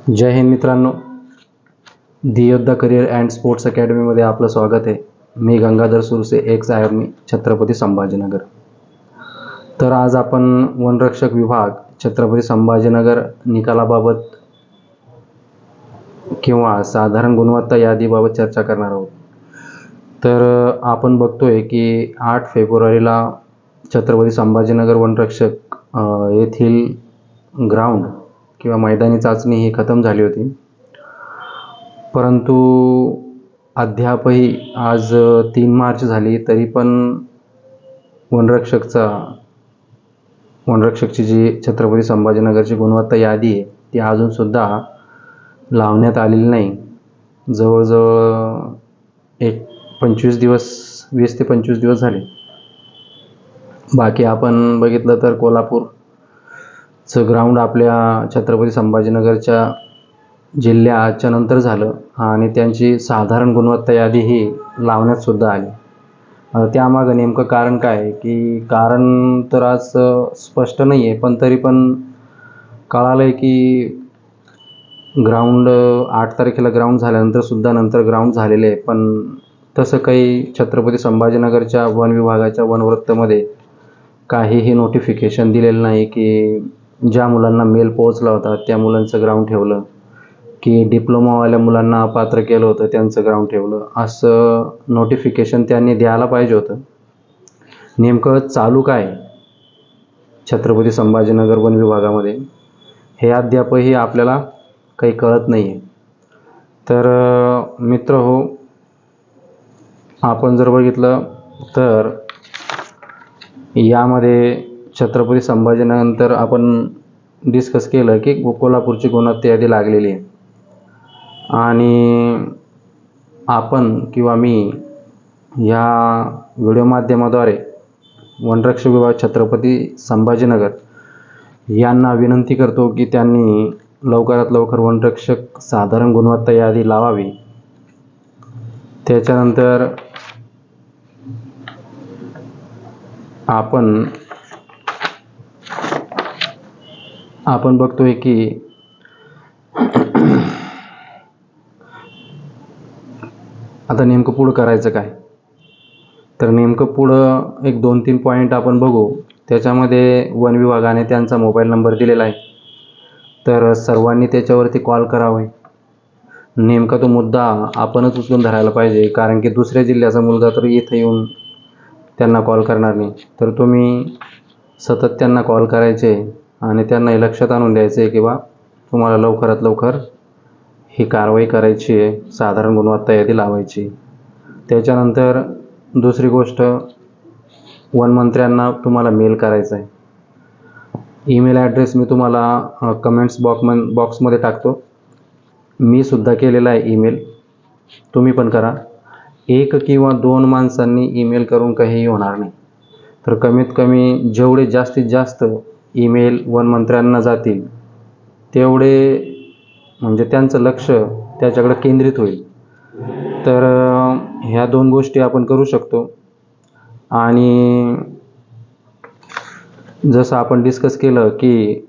जय हिंद मित्रांनो, दी योद्धा career and sports अकॅडमीमध्ये आपलं स्वागत आहे. मी गंगाधर सुरसे, एक्स आर्मी, छत्रपती संभाजीनगर. तर आज आपण वनरक्षक विभाग छत्रपती संभाजीनगर निकालाबाबत किंवा साधारण गुणवत्ता यादीबाबत चर्चा करणार आहोत. तर आपण बघतोय की 8 फेब्रुवारीला छत्रपती संभाजीनगर वनरक्षक येथील ग्राउंड किंवा मैदानी चाचणी ही खतम झाली होती. परंतु अद्यापही आज 3 मार्च झाली तरी पण वनरक्षकची जी छत्रपती संभाजीनगरची गुणवत्ता यादी आहे ती अजूनसुद्धा लावण्यात आलेली नाही. जवळजवळ 20 ते 25 दिवस झाले. बाकी आपण बघितलं तर कोल्हापूरचं ग्राउंड आपल्या छत्रपती संभाजीनगरच्या जिल्ह्याच्या नंतर झालं आणि त्यांची साधारण गुणवत्ता यादी ही लावण्यातसुद्धा आली. त्यामागं नेमकं कारण काय आहे की कारण तर आज स्पष्ट नाही आहे, पण तरी पण कळालं आहे की ग्राउंड 8 तारखेला ग्राउंड झाल्यानंतरसुद्धा नंतर ग्राउंड झालेले आहे. पण तसं काही छत्रपती संभाजीनगरच्या वन विभागाच्या वनवृत्तमध्ये काहीही नोटिफिकेशन दिलेलं नाही की ज्या मुलांना मेल पोहोचला होता त्या मुलांचं ग्राउंड ठेवलं, की डिप्लोमावाल्या मुलांना अपात्र केलं होतं त्यांचं ग्राउंड ठेवलं, असं नोटिफिकेशन त्यांनी द्यायला पाहिजे होतं. नेमकं चालू काय छत्रपती संभाजीनगर वन विभागामध्ये हे अद्यापही आपल्याला काही कळत नाही आहे. तर मित्रहो, आपण जर बघितलं तर यामध्ये छत्रपती संभाजीनगर आपण डिस्कस केलं की कोल्हापूरची गुणवत्ता यादी लागलेली आहे आणि आपण किंवा मी या व्हिडिओ माध्यमाद्वारे वनरक्षक विभाग छत्रपती संभाजीनगर यांना विनंती करतो की त्यांनी लवकरात लवकर वनरक्षक साधारण गुणवत्ता यादी लावावी. त्याच्यानंतर आपण बघतोय की आता नेमकं पुढं करायचं काय. तर नेमकं पुढं एक 2-3 पॉईंट आपण बघू. त्याच्यामध्ये वन विभागाने त्यांचा मोबाईल नंबर दिलेला आहे, तर सर्वांनी त्याच्यावरती कॉल करावे. नेमका तो मुद्दा आपणच उचलून धरायला पाहिजे, कारण की दुसऱ्या जिल्ह्याचा मुलगा तर इथं येऊन त्यांना कॉल करणार नाही. तर तुम्ही सतत त्यांना कॉल करायचे आणि त्यांना हे लक्षात आणून द्यायचे की बा तुम्हाला लवकरात लवकर ही कारवाई करायची आहे, साधारण गुणवत्ता यादी लावायची. त्याच्यानंतर दुसरी गोष्ट, वनमंत्र्यांना तुम्हाला मेल करायचा आहे. ईमेल ॲड्रेस मी तुम्हाला कमेंट्स बॉक्समध्ये टाकतो. मी सुद्धा केलेला आहे ईमेल, तुम्ही पण करा. 1 किंवा 2 माणसांनी ईमेल करून काहीही होणार नाही. तर कमीत कमी जेवढे जास्तीत जास्त ईमेल वनमंत्र्यांना जातील तेवढे म्हणजे त्यांचं लक्ष त्याच्याकडे केंद्रित होईल. तर ह्या 2 गोष्टी आपण करू शकतो. आणि जसं आपण डिस्कस केलं की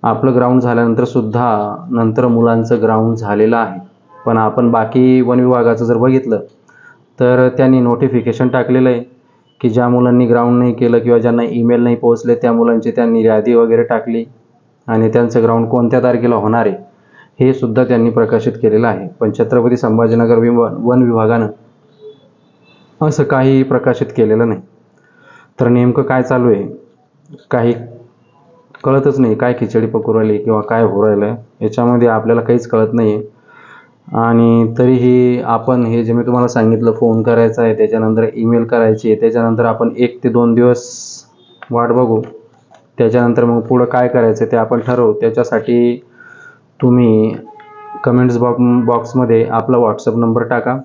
आपलं ग्राउंड झाल्यानंतरसुद्धा नंतर मुलांचं ग्राउंड झालेलं आहे, पण आपण बाकी वन विभागाचं जर बघितलं तर त्यांनी नोटिफिकेशन टाकलेलं आहे की ज्या मुलांनी ग्राउंड नाही केलं किंवा ज्यांना ईमेल नाही पोहोचले त्या मुलांची त्यांनी यादी वगैरे टाकली आणि त्यांचं ग्राउंड कोणत्या तारखेला होणार आहे हे सुद्धा त्यांनी प्रकाशित केलेलं आहे. पण छत्रपती संभाजीनगर वन विभागानं असं काही प्रकाशित केलेलं नाही. तर नेमकं काय चालू आहे काही कळतच नाही. काय खिचडी पकू राहिली किंवा काय होऊ राहिलं आहे याच्यामध्ये आपल्याला काहीच कळत नाही आहे. आणि तरीही आपण हे जे मी तुम्हाला सांगितलं, फोन करायचा आहे, त्याच्यानंतर ईमेल करायची आहे, त्याच्यानंतर आपण 1 ते 2 दिवस वाट बघू. त्याच्यानंतर मग पुढं काय करायचं ते आपण ठरवू. त्याच्यासाठी तुम्ही कमेंट्स बॉक्समध्ये आपला व्हॉट्सअप नंबर टाका.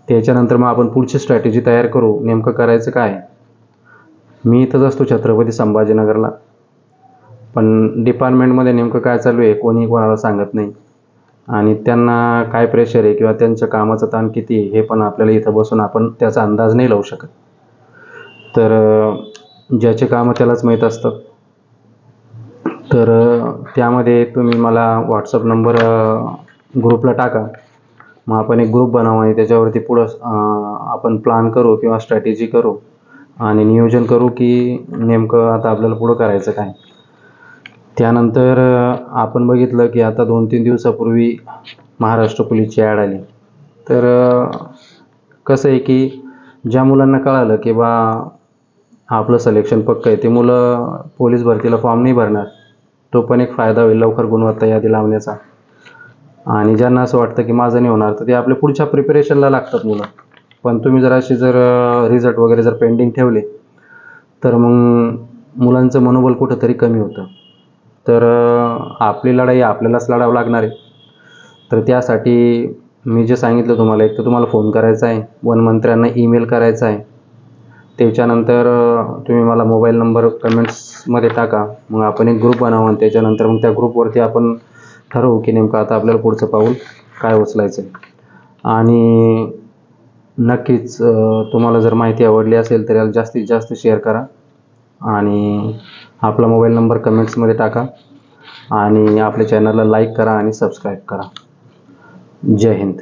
त्याच्यानंतर मग आपण पुढची स्ट्रॅटेजी तयार करू. नेमकं करायचं काय. मी इथंच असतो छत्रपती संभाजीनगरला, पण डिपार्टमेंटमध्ये नेमकं काय चालू आहे कोणी कोणाला सांगत नाही आणि त्यांना काय प्रेशर आहे किंवा त्यांच्या कामाचं ताण किती हे पण आपल्याला इथं बसून आपण त्याचा अंदाज नाही लावू शकत. तर ज्याचे कामं त्यालाच माहीत असतात. तर त्यामध्ये तुम्ही मला व्हॉट्सअप नंबर ग्रुपला टाका. मग आपण एक ग्रुप बनवू आणि त्याच्यावरती पुढं आपण प्लान करू किंवा स्ट्रॅटेजी करू आणि नियोजन करू की नेमकं आता आपल्याला पुढं करायचं काय. त्यानंतर आपण बघितलं की आता 2-3 दिवसापूर्वी महाराष्ट्र पोलीसची ॲड आली. तर कसं आहे की ज्या मुलांना कळालं की बा आपलं सिलेक्शन पक्कं आहे, ते मुलं पोलीस भरतीला फॉर्म नाही भरणार. तो पण एक फायदा होईल लवकर गुणवत्ता यादी लावण्याचा. आणि ज्यांना असं वाटतं की माझं नाही होणार, तर ते आपल्या पुढच्या प्रिपरेशनला लागतात मुलं. पण तुम्ही जर रिझल्ट वगैरे जर पेंडिंग ठेवले, तर मग मुलांचं मनोबल कुठंतरी कमी होतं. तर आपली लढाई आपल्यालाच लढावं लागणार आहे. तर त्यासाठी मी जे सांगितलं तुम्हाला, एक तर तुम्हाला फोन करायचा आहे, वनमंत्र्यांना ईमेल करायचा आहे. त्याच्यानंतर तुम्ही मला मोबाईल नंबर कमेंट्समध्ये टाका. मग आपण एक ग्रुप बनवू आणि त्याच्यानंतर मग त्या ग्रुपवरती आपण ठरवू की नेमकं आता आपल्याला पुढचं पाऊल काय उचलायचं आहे. आणि नक्कीच तुम्हाला जर माहिती आवडली असेल तर याला जास्तीत जास्त शेअर करा आणि आपला मोबाईल नंबर कमेंट्समध्ये टाका आणि आपल्या चॅनलला लाईक करा आणि सबस्क्राईब करा. जय हिंद.